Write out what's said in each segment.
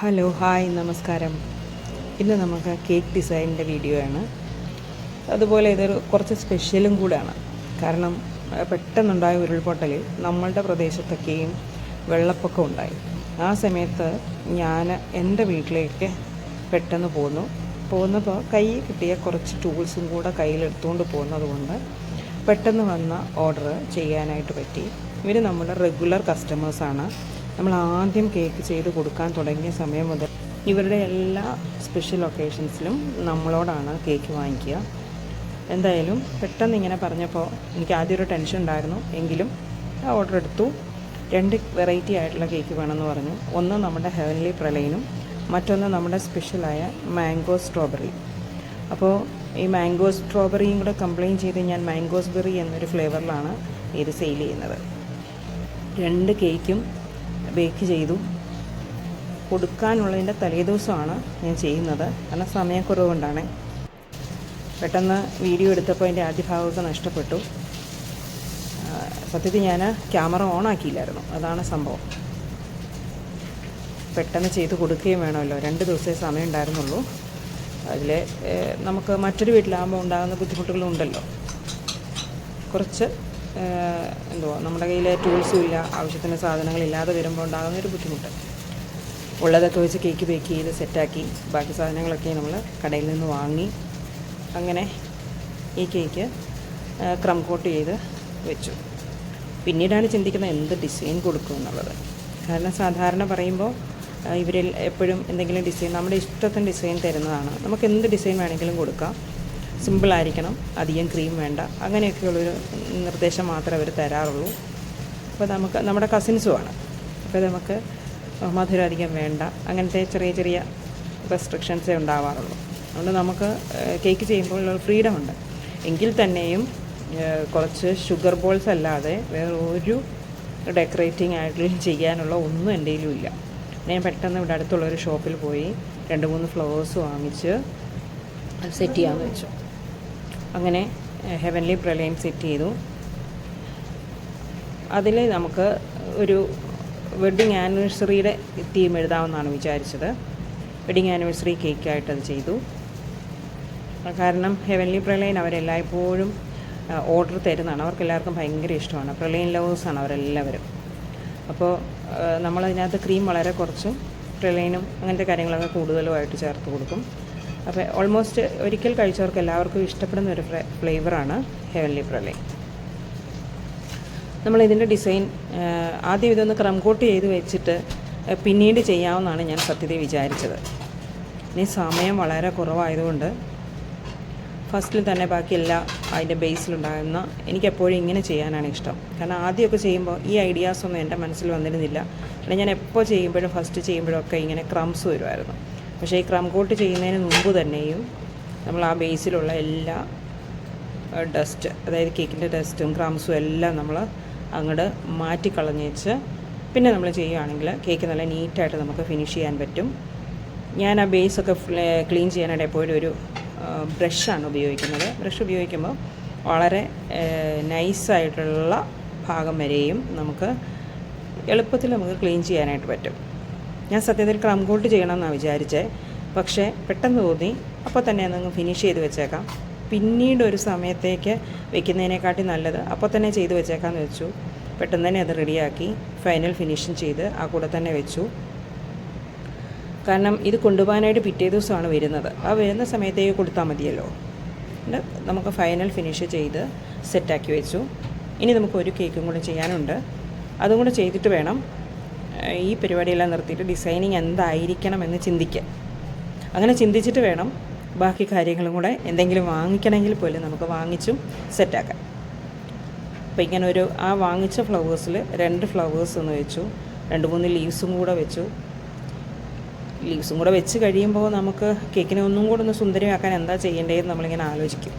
Hello hi നമസ്കാരം. ഇന്ന് നമുക്ക് കേക്ക് ഡിസൈനിൻ്റെ വീഡിയോ ആണ്. അതുപോലെ ഇതൊരു കുറച്ച് സ്പെഷ്യലും കൂടെയാണ്. കാരണം പെട്ടെന്നുണ്ടായ ഉരുൾപൊട്ടലിൽ നമ്മളുടെ പ്രദേശത്തൊക്കെയും വെള്ളപ്പൊക്കം ഉണ്ടായി. ആ സമയത്ത് ഞാൻ എൻ്റെ വീട്ടിലേക്ക് പെട്ടെന്ന് പോന്നപ്പോൾ കയ്യിൽ കിട്ടിയ കുറച്ച് ടൂൾസും കൂടെ കയ്യിലെടുത്തുകൊണ്ട് പോകുന്നതുകൊണ്ട് പെട്ടെന്ന് വന്ന ഓർഡർ ചെയ്യാനായിട്ട് പറ്റി. ഇവർ നമ്മുടെ റെഗുലർ കസ്റ്റമേഴ്സാണ്. നമ്മൾ ആദ്യം കേക്ക് ചെയ്ത് കൊടുക്കാൻ തുടങ്ങിയ സമയം മുതൽ ഇവരുടെ എല്ലാ സ്പെഷ്യൽ ഒക്കേഷൻസിലും നമ്മളോടാണ് കേക്ക് വാങ്ങിക്കുക. എന്തായാലും പെട്ടെന്ന് ഇങ്ങനെ പറഞ്ഞപ്പോൾ എനിക്ക് ആദ്യം ഒരു ടെൻഷൻ ഉണ്ടായിരുന്നു. എങ്കിലും ആ ഓർഡർ എടുത്തു. 2 വെറൈറ്റി ആയിട്ടുള്ള കേക്ക് വേണമെന്ന് പറഞ്ഞു. ഒന്ന് നമ്മുടെ ഹെവൻലി പ്രളയനും മറ്റൊന്ന് നമ്മുടെ സ്പെഷ്യലായ മാംഗോ സ്ട്രോബെറി. അപ്പോൾ ഈ മാംഗോ സ്ട്രോബെറിയും കൂടെ കംപ്ലയിൻ ചെയ്ത് ഞാൻ മാംഗോസ് ബെറി എന്നൊരു ഫ്ലേവറിലാണ് ഇത് സെയിൽ ചെയ്യുന്നത്. 2 കേക്കും ബേക്ക് ചെയ്തു. കൊടുക്കാനുള്ളതിൻ്റെ തലേദിവസമാണ് ഞാൻ ചെയ്യുന്നത്. കാരണം സമയക്കുറവുകൊണ്ടാണ്. പെട്ടെന്ന് വീഡിയോ എടുത്തപ്പോൾ എൻ്റെ ആദ്യ ഭാഗമൊക്കെ നഷ്ടപ്പെട്ടു. സത്യത്തിൽ ഞാൻ ക്യാമറ ഓൺ ആക്കിയില്ലായിരുന്നു. അതാണ് സംഭവം. പെട്ടെന്ന് ചെയ്ത് കൊടുക്കുകയും വേണമല്ലോ. 2 ദിവസമേ സമയം ഉണ്ടായിരുന്നുള്ളൂ. അതിൽ നമുക്ക് മറ്റൊരു വീട്ടിലാകുമ്പോൾ ഉണ്ടാകുന്ന ബുദ്ധിമുട്ടുകളും ഉണ്ടല്ലോ. കുറച്ച് നമ്മുടെ കയ്യിൽ ടൂൾസും ഇല്ല, ആവശ്യത്തിന് സാധനങ്ങളില്ലാതെ വരുമ്പോൾ ഉണ്ടാകുന്നൊരു ബുദ്ധിമുട്ട്. ഉള്ളതൊക്കെ വെച്ച് കേക്ക് ബേക്ക് ചെയ്ത് സെറ്റാക്കി ബാക്കി സാധനങ്ങളൊക്കെ നമ്മൾ കടയിൽ നിന്ന് വാങ്ങി അങ്ങനെ ഈ കേക്ക് ക്രം കോട്ട് ചെയ്ത് വെച്ചു. പിന്നീടാണ് ചിന്തിക്കുന്നത് എന്ത് ഡിസൈൻ കൊടുക്കും എന്നുള്ളത്. കാരണം സാധാരണ പറയുമ്പോൾ ഇവരിൽ എപ്പോഴും എന്തെങ്കിലും ഡിസൈൻ നമ്മുടെ ഇഷ്ടത്തിന് ഡിസൈൻ തരുന്നതാണ്. നമുക്ക് എന്ത് ഡിസൈൻ വേണമെങ്കിലും കൊടുക്കാം. സിമ്പിളായിരിക്കണം, അധികം ക്രീം വേണ്ട, അങ്ങനെയൊക്കെയുള്ളൊരു നിർദ്ദേശം മാത്രമേ അവർ തരാറുള്ളൂ. അപ്പോൾ നമുക്ക് നമ്മുടെ കസിൻസുമാണ്. അപ്പോൾ നമുക്ക് മധുരം അധികം വേണ്ട, അങ്ങനത്തെ ചെറിയ ചെറിയ റെസ്ട്രിക്ഷൻസേ ഉണ്ടാവാറുള്ളൂ. അതുകൊണ്ട് നമുക്ക് കേക്ക് ചെയ്യുമ്പോൾ ഫ്രീഡം ഉണ്ട്. എങ്കിൽ തന്നെയും കുറച്ച് ഷുഗർ ബോൾസ് അല്ലാതെ വേറെ ഒരു ഡെക്കറേറ്റിംഗ് ആയിട്ട് ചെയ്യാനുള്ള ഒന്നും എൻ്റെ കയ്യിലും ഇല്ല. ഞാൻ പെട്ടെന്ന് ഇവിടെ അടുത്തുള്ളൊരു ഷോപ്പിൽ പോയി 2-3 ഫ്ലവേഴ്സ് വാങ്ങിച്ച് സെറ്റ് ചെയ്യാമെന്ന് വെച്ചു. അങ്ങനെ ഹെവൻലി പ്രളയം സെറ്റ് ചെയ്തു. അതിൽ നമുക്ക് ഒരു വെഡ്ഡിങ് ആനിവേഴ്സറിയുടെ തീം എഴുതാമെന്നാണ് വിചാരിച്ചത്. വെഡ്ഡിങ് ആനിവേഴ്സറി കേക്കായിട്ടത് ചെയ്തു. കാരണം ഹെവൻലി പ്രളയൻ അവരെല്ലായ്പ്പോഴും ഓർഡർ തരുന്നതാണ്. അവർക്കെല്ലാവർക്കും ഭയങ്കര ഇഷ്ടമാണ്. പ്രളയൻ ലവേഴ്സാണ് അവരെല്ലാവരും. അപ്പോൾ നമ്മളതിനകത്ത് ക്രീം വളരെ കുറച്ചും പ്രളയനും അങ്ങനത്തെ കാര്യങ്ങളൊക്കെ കൂടുതലുമായിട്ട് ചേർത്ത് കൊടുക്കും. അപ്പോൾ ഓൾമോസ്റ്റ് ഒരിക്കൽ കഴിച്ചവർക്ക് എല്ലാവർക്കും ഇഷ്ടപ്പെടുന്ന ഒരു ഫ്ലേവറാണ് ഹെവൻലി പ്രളയൻ. നമ്മളിതിൻ്റെ ഡിസൈൻ ആദ്യം ഇതൊന്ന് ക്രം കോട്ട് ചെയ്ത് വെച്ചിട്ട് പിന്നീട് ചെയ്യാമെന്നാണ് ഞാൻ സത്യത്തിൽ വിചാരിച്ചത്. ഇനി സമയം വളരെ കുറവായതുകൊണ്ട് ഫസ്റ്റിൽ തന്നെ ബാക്കിയെല്ലാം അതിൻ്റെ ബേസിലുണ്ടാകുന്ന എനിക്കെപ്പോഴും ഇങ്ങനെ ചെയ്യാനാണ് ഇഷ്ടം. കാരണം ആദ്യമൊക്കെ ചെയ്യുമ്പോൾ ഈ ഐഡിയാസൊന്നും എൻ്റെ മനസ്സിൽ വന്നിരുന്നില്ല. കാരണം ഞാൻ എപ്പോൾ ചെയ്യുമ്പോഴും ഫസ്റ്റ് ചെയ്യുമ്പോഴൊക്കെ ഇങ്ങനെ ക്രംസ് വരുമായിരുന്നു. പക്ഷേ ഈ ക്രം കോട്ട് ചെയ്യുന്നതിന് മുമ്പ് തന്നെയും നമ്മൾ ആ ബേസിലുള്ള എല്ലാ ഡസ്റ്റ്, അതായത് കേക്കിൻ്റെ ഡസ്റ്റും ക്രംസും എല്ലാം നമ്മൾ അങ്ങോട്ട് മാറ്റിക്കളഞ്ഞേച്ച് പിന്നെ നമ്മൾ ചെയ്യുകയാണെങ്കിൽ കേക്ക് നല്ല നീറ്റായിട്ട് നമുക്ക് ഫിനിഷ് ചെയ്യാൻ പറ്റും. ഞാൻ ആ ബേസൊക്കെ ക്ലീൻ ചെയ്യാനായിട്ട് എപ്പോഴും ഒരു ബ്രഷാണ് ഉപയോഗിക്കുന്നത്. ബ്രഷ് ഉപയോഗിക്കുമ്പോൾ വളരെ നൈസായിട്ടുള്ള ഭാഗം വരെയും നമുക്ക് എളുപ്പത്തിൽ നമുക്ക് ക്ലീൻ ചെയ്യാനായിട്ട് പറ്റും. ഞാൻ സത്യത്തിൽ ക്രം കോട്ട് ചെയ്യണമെന്നാണ് വിചാരിച്ചത്. പക്ഷേ പെട്ടെന്ന് തോന്നി അപ്പോൾ തന്നെ അതങ്ങ് ഫിനിഷ് ചെയ്ത് വെച്ചേക്കാം. പിന്നീട് ഒരു സമയത്തേക്ക് വെക്കുന്നതിനെക്കാട്ടി നല്ലത് അപ്പോൾ തന്നെ ചെയ്ത് വെച്ചേക്കാമെന്ന് വെച്ചു. പെട്ടെന്ന് തന്നെ അത് റെഡിയാക്കി ഫൈനൽ ഫിനിഷിങ് ചെയ്ത് ആ കൂടെ തന്നെ വെച്ചു. കാരണം ഇത് കൊണ്ടുപോകാനായിട്ട് പിറ്റേ ദിവസമാണ് വരുന്നത്. ആ വരുന്ന സമയത്തേക്ക് കൊടുത്താൽ മതിയല്ലോ. നമുക്ക് ഫൈനൽ ഫിനിഷ് ചെയ്ത് സെറ്റാക്കി വെച്ചു. ഇനി നമുക്ക് ഒരു കേക്കും കൂടെ ചെയ്യാനുണ്ട്. അതും കൂടെ ചെയ്തിട്ട് വേണം ഈ പരിപാടിയെല്ലാം നിർത്തിയിട്ട് ഡിസൈനിങ് എന്തായിരിക്കണമെന്ന് ചിന്തിക്കുക. അങ്ങനെ ചിന്തിച്ചിട്ട് വേണം ബാക്കി കാര്യങ്ങളും കൂടെ എന്തെങ്കിലും വാങ്ങിക്കണമെങ്കിൽ പോലും നമുക്ക് വാങ്ങിച്ചും സെറ്റാക്കാം. അപ്പോൾ ഇങ്ങനെ ആ വാങ്ങിച്ച ഫ്ലവേഴ്സിൽ 2 ഫ്ലവേഴ്സ് ഒന്ന് വെച്ചു, 2-3 ലീവ്സും കൂടെ വെച്ചു. ലീവ്സും കൂടെ വെച്ച് കഴിയുമ്പോൾ നമുക്ക് കേക്കിനെ ഒന്നും കൂടെ ഒന്ന് സുന്ദരമാക്കാൻ എന്താ ചെയ്യേണ്ടതെന്ന് നമ്മളിങ്ങനെ ആലോചിക്കും.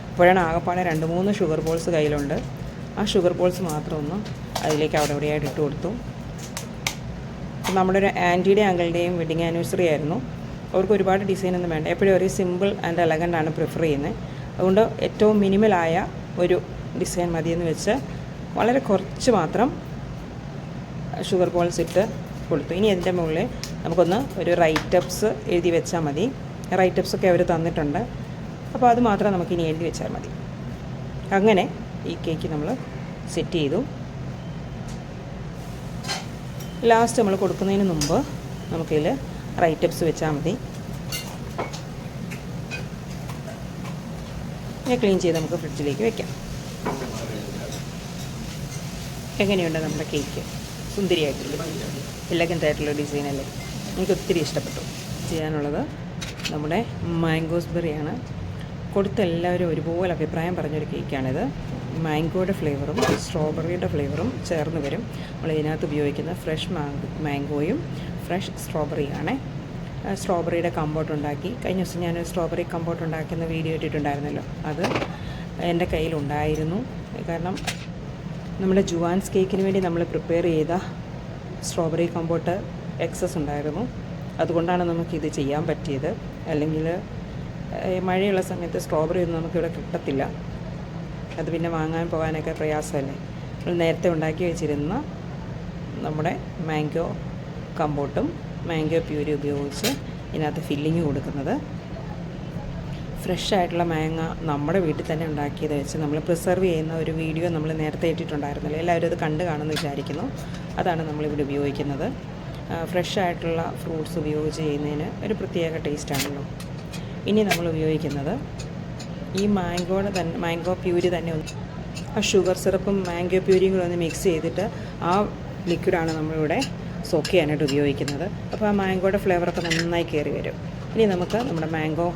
അപ്പോഴാണ് ആകെപ്പാടെ 2-3 ഷുഗർ ബോൾസ് കയ്യിലുണ്ട്. ആ ഷുഗർ ബോൾസ് മാത്രം ഒന്ന് അതിലേക്ക് അവിടെ ഇവിടെയായിട്ട് ഇട്ട് കൊടുത്തു. നമ്മുടെ ഒരു ആൻറ്റിയുടെ അങ്കിളുടെയും വെഡ്ഡിങ് ആനിവേഴ്സറി ആയിരുന്നു. അവർക്ക് ഒരുപാട് ഡിസൈനൊന്നും വേണ്ട. എപ്പോഴും ഒരു സിമ്പിൾ ആൻഡ് എലഗൻ്റ് ആണ് പ്രിഫർ ചെയ്യുന്നത്. അതുകൊണ്ട് ഏറ്റവും മിനിമലായ ഒരു ഡിസൈൻ മതിയെന്ന് വെച്ച് വളരെ കുറച്ച് മാത്രം ഷുഗർ ബോൾസ് ഇട്ട് കൊടുത്തു. ഇനി അതിൻ്റെ മുകളിൽ നമുക്കൊന്ന് ഒരു റൈറ്റപ്സ് എഴുതി വെച്ചാൽ മതി. റൈറ്റപ്സൊക്കെ അവർ തന്നിട്ടുണ്ട്. അപ്പോൾ അത് മാത്രം നമുക്കിനി എഴുതി വെച്ചാൽ മതി. അങ്ങനെ ഈ കേക്ക് നമ്മൾ സെറ്റ് ചെയ്തു. ലാസ്റ്റ് നമ്മൾ കൊടുക്കുന്നതിന് മുമ്പ് നമുക്കിതിൽ റൈറ്റപ്സ് വെച്ചാൽ മതി. ഇനി ക്ലീൻ ചെയ്ത് നമുക്ക് ഫ്രിഡ്ജിലേക്ക് വെക്കാം. എങ്ങനെയുണ്ട് നമ്മുടെ കേക്ക്? സുന്ദരിയായിട്ടില്ലേ? എലഗൻ്റ് ആയിട്ടുള്ള ഡിസൈനല്ലേ? എനിക്ക് ഒത്തിരി ഇഷ്ടപ്പെട്ടു. ചെയ്യാനുള്ളത് നമ്മുടെ മാംഗോസ് ബെറിയാണ്. കൊടുത്ത എല്ലാവരും ഒരുപോലെ അഭിപ്രായം പറഞ്ഞൊരു കേക്കാണിത്. മാംഗോയുടെ ഫ്ലേവറും സ്ട്രോബെറിയുടെ ഫ്ലേവറും ചേർന്ന് വരും. നമ്മൾ ഇതിനകത്ത് ഉപയോഗിക്കുന്ന ഫ്രഷ് മാംഗോയും ഫ്രഷ് സ്ട്രോബെറിയാണ്. സ്ട്രോബെറിയുടെ കമ്പോട്ട് ഉണ്ടാക്കി, കഴിഞ്ഞ ദിവസം ഞാൻ സ്ട്രോബെറി കമ്പോട്ട് ഉണ്ടാക്കുന്ന വീഡിയോ ഇട്ടിട്ടുണ്ടായിരുന്നല്ലോ, അത് എൻ്റെ കയ്യിലുണ്ടായിരുന്നു. കാരണം നമ്മുടെ ജുവാൻസ് കേക്കിന് വേണ്ടി നമ്മൾ പ്രിപ്പയർ ചെയ്ത സ്ട്രോബെറി കമ്പോട്ട് എക്സസ് ഉണ്ടായിരുന്നു. അതുകൊണ്ടാണ് നമുക്കിത് ചെയ്യാൻ പറ്റിയത്. അല്ലെങ്കിൽ മഴയുള്ള സമയത്ത് സ്ട്രോബെറി ഒന്നും നമുക്കിവിടെ കിട്ടത്തില്ല. അത് പിന്നെ വാങ്ങാൻ പോകാനൊക്കെ പ്രയാസമല്ലേ. നമ്മൾ നേരത്തെ ഉണ്ടാക്കി വെച്ചിരുന്ന നമ്മുടെ മാംഗോ കമ്പോട്ടും മാംഗോ പ്യൂരി ഉപയോഗിച്ച് ഇതിനകത്ത് ഫില്ലിങ് കൊടുക്കുന്നത്. ഫ്രഷ് ആയിട്ടുള്ള മാങ്ങ നമ്മുടെ വീട്ടിൽ തന്നെ ഉണ്ടാക്കിയത് വെച്ച് നമ്മൾ പ്രിസർവ് ചെയ്യുന്ന ഒരു വീഡിയോ നമ്മൾ നേരത്തെ ഇട്ടിട്ടുണ്ടായിരുന്നല്ലോ. എല്ലാവരും അത് കണ്ട് കാണുമെന്ന് വിചാരിക്കുന്നു. അതാണ് നമ്മളിവിടെ ഉപയോഗിക്കുന്നത്. ഫ്രഷ് ആയിട്ടുള്ള ഫ്രൂട്ട്സ് ഉപയോഗിച്ച് ചെയ്യുന്നതിന് ഒരു പ്രത്യേക ടേസ്റ്റാണല്ലോ. ഇനി നമ്മൾ ഉപയോഗിക്കുന്നത് ഈ മാംഗോ പ്യൂരി തന്നെ ആ ഷുഗർ സിറപ്പും മാംഗോ പ്യൂരിയും കൂടെ ഒന്ന് മിക്സ് ചെയ്തിട്ട് ആ ലിക്വിഡാണ് നമ്മളിവിടെ സോക്ക് ചെയ്യാനായിട്ട് ഉപയോഗിക്കുന്നത്. അപ്പോൾ ആ മാംഗോയുടെ ഫ്ലേവറൊക്കെ നന്നായി കയറി വരും. ഇനി നമുക്ക് നമ്മുടെ മാംഗോ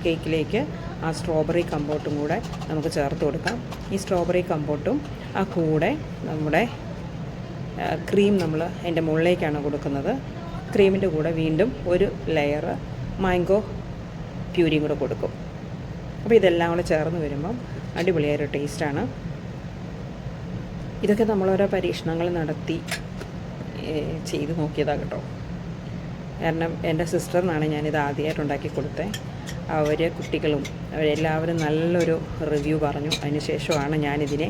കേക്കിലേക്ക് ആ സ്ട്രോബെറി കമ്പോട്ടും കൂടെ നമുക്ക് ചേർത്ത് കൊടുക്കാം. ഈ സ്ട്രോബെറി കമ്പോട്ടും ആ കൂടെ നമ്മുടെ ക്രീം നമ്മൾ അതിൻ്റെ മുകളിലേക്കാണ് കൊടുക്കുന്നത്. ക്രീമിൻ്റെ കൂടെ വീണ്ടും ഒരു ലെയർ മാംഗോ പ്യൂരിയും കൂടെ കൊടുക്കും. അപ്പോൾ ഇതെല്ലാം കൂടെ ചേർന്ന് വരുമ്പം അടിപൊളിയായൊരു ടേസ്റ്റാണ്. ഇതൊക്കെ നമ്മളോരോ പരീക്ഷണങ്ങൾ നടത്തി ചെയ്ത് നോക്കിയതാണ് കേട്ടോ. കാരണം എൻ്റെ സിസ്റ്ററിനാണ് ഞാനിത് ആദ്യമായിട്ട് ഉണ്ടാക്കി കൊടുത്തത്. അവർ കുട്ടികളും അവരെല്ലാവരും നല്ലൊരു റിവ്യൂ പറഞ്ഞു. അതിന് ശേഷമാണ് ഞാനിതിനെ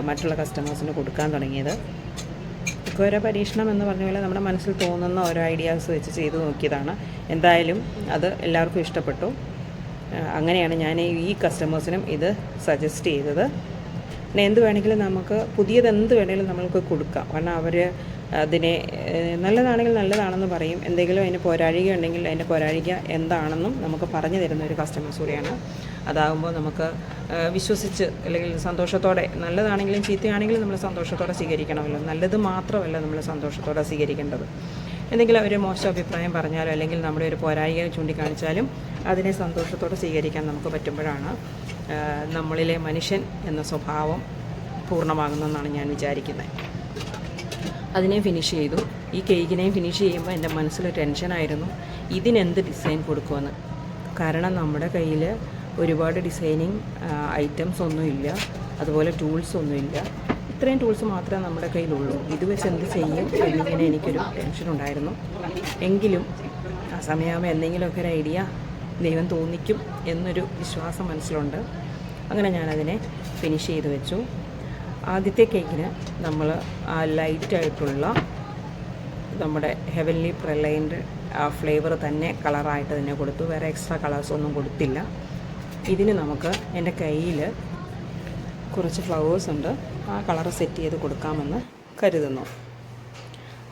മറ്റുള്ള കസ്റ്റമേഴ്സിന് കൊടുക്കാൻ തുടങ്ങിയത്. ഒക്കെ ഓരോ പരീക്ഷണം എന്ന് പറഞ്ഞ പോലെ നമ്മുടെ മനസ്സിൽ തോന്നുന്ന ഓരോ ഐഡിയാസ് വെച്ച് ചെയ്ത് നോക്കിയതാണ്. എന്തായാലും അത് എല്ലാവർക്കും ഇഷ്ടപ്പെട്ടു. അങ്ങനെയാണ് ഞാൻ ഈ കസ്റ്റമേഴ്സിനും ഇത് സജസ്റ്റ് ചെയ്തത്. പിന്നെ എന്ത് വേണമെങ്കിലും നമുക്ക് പുതിയതെന്ത് വേണമെങ്കിലും നമ്മൾക്ക് കൊടുക്കാം. കാരണം അവർ അതിനെ നല്ലതാണെങ്കിൽ നല്ലതാണെന്ന് പറയും. എന്തെങ്കിലും അതിന് പോരാഴിക ഉണ്ടെങ്കിൽ അതിൻ്റെ പോരാഴിക എന്താണെന്നും നമുക്ക് പറഞ്ഞു തരുന്ന ഒരു കസ്റ്റമേഴ്സ് കൂടിയാണ്. അതാകുമ്പോൾ നമുക്ക് വിശ്വസിച്ച് അല്ലെങ്കിൽ സന്തോഷത്തോടെ, നല്ലതാണെങ്കിലും ചീത്തയാണെങ്കിലും നമ്മൾ സന്തോഷത്തോടെ സ്വീകരിക്കണമല്ലോ. നല്ലത് മാത്രമല്ല നമ്മൾ സന്തോഷത്തോടെ സ്വീകരിക്കേണ്ടത്. എന്തെങ്കിലും അവർ മോശം അഭിപ്രായം പറഞ്ഞാലോ അല്ലെങ്കിൽ നമ്മുടെ ഒരു പോരായിക ചൂണ്ടിക്കാണിച്ചാലും അതിനെ സന്തോഷത്തോടെ സ്വീകരിക്കാൻ നമുക്ക് പറ്റുമ്പോഴാണ് നമ്മളിലെ മനുഷ്യൻ എന്ന സ്വഭാവം പൂർണ്ണമാകുന്നതെന്നാണ് ഞാൻ വിചാരിക്കുന്നത്. അതിനെ ഫിനിഷ് ചെയ്തു. ഈ കേക്കിനെയും ഫിനിഷ് ചെയ്യുമ്പോൾ എൻ്റെ മനസ്സിൽ ടെൻഷനായിരുന്നു, ഇതിനെന്ത് ഡിസൈൻ കൊടുക്കുമെന്ന്. കാരണം നമ്മുടെ കയ്യിൽ ഒരുപാട് ഡിസൈനിങ് ഐറ്റംസ് ഒന്നുമില്ല, അതുപോലെ ടൂൾസ് ഒന്നുമില്ല. ഇത്രയും ടൂൾസ് മാത്രമേ നമ്മുടെ കയ്യിലുള്ളൂ. ഇത് വെച്ച് എന്ത് ചെയ്യും എന്നിങ്ങനെ എനിക്കൊരു ടെൻഷനുണ്ടായിരുന്നു. എങ്കിലും ആ സമയമാകുമ്പോൾ എന്തെങ്കിലുമൊക്കെ ഒരു ഐഡിയ ദൈവം തോന്നിക്കും എന്നൊരു വിശ്വാസം മനസ്സിലുണ്ട്. അങ്ങനെ ഞാനതിനെ ഫിനിഷ് ചെയ്ത് വെച്ചു. ആദ്യത്തെ കേക്കിന് നമ്മൾ ആ ലൈറ്റായിട്ടുള്ള നമ്മുടെ ഹെവൻലി പ്രലൈൻഡ് ആ ഫ്ലേവർ തന്നെ കളറായിട്ട് തന്നെ കൊടുത്തു. വേറെ എക്സ്ട്രാ കളേഴ്സൊന്നും കൊടുത്തില്ല. ഇതിന് നമുക്ക് എൻ്റെ കയ്യിൽ കുറച്ച് ഫ്ലവേഴ്സ് ഉണ്ട്, ആ കളർ സെറ്റ് ചെയ്ത് കൊടുക്കാമെന്ന് കരുതുന്നു.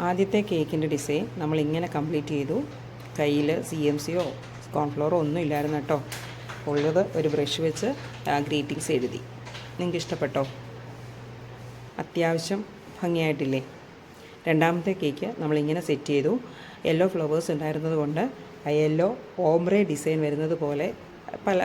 ആദ്യത്തെ കേക്കിൻ്റെ ഡിസൈൻ നമ്മളിങ്ങനെ കംപ്ലീറ്റ് ചെയ്തു. കയ്യിൽ CMCയോ കോൺഫ്ലവറോ ഒന്നും ഇല്ലായിരുന്നു കേട്ടോ. ഉള്ളത് ഒരു ബ്രഷ് വെച്ച് ഗ്രീറ്റിങ്സ് എഴുതി. നിങ്ങൾക്ക് ഇഷ്ടപ്പെട്ടോ? അത്യാവശ്യം ഭംഗിയായിട്ടില്ലേ? രണ്ടാമത്തെ കേക്ക് നമ്മളിങ്ങനെ സെറ്റ് ചെയ്തു. യെല്ലോ ഫ്ലവേഴ്സ് ഉണ്ടായിരുന്നത് കൊണ്ട് ആ യെല്ലോ ഓംബ്രേ ഡിസൈൻ വരുന്നത് പോലെ പല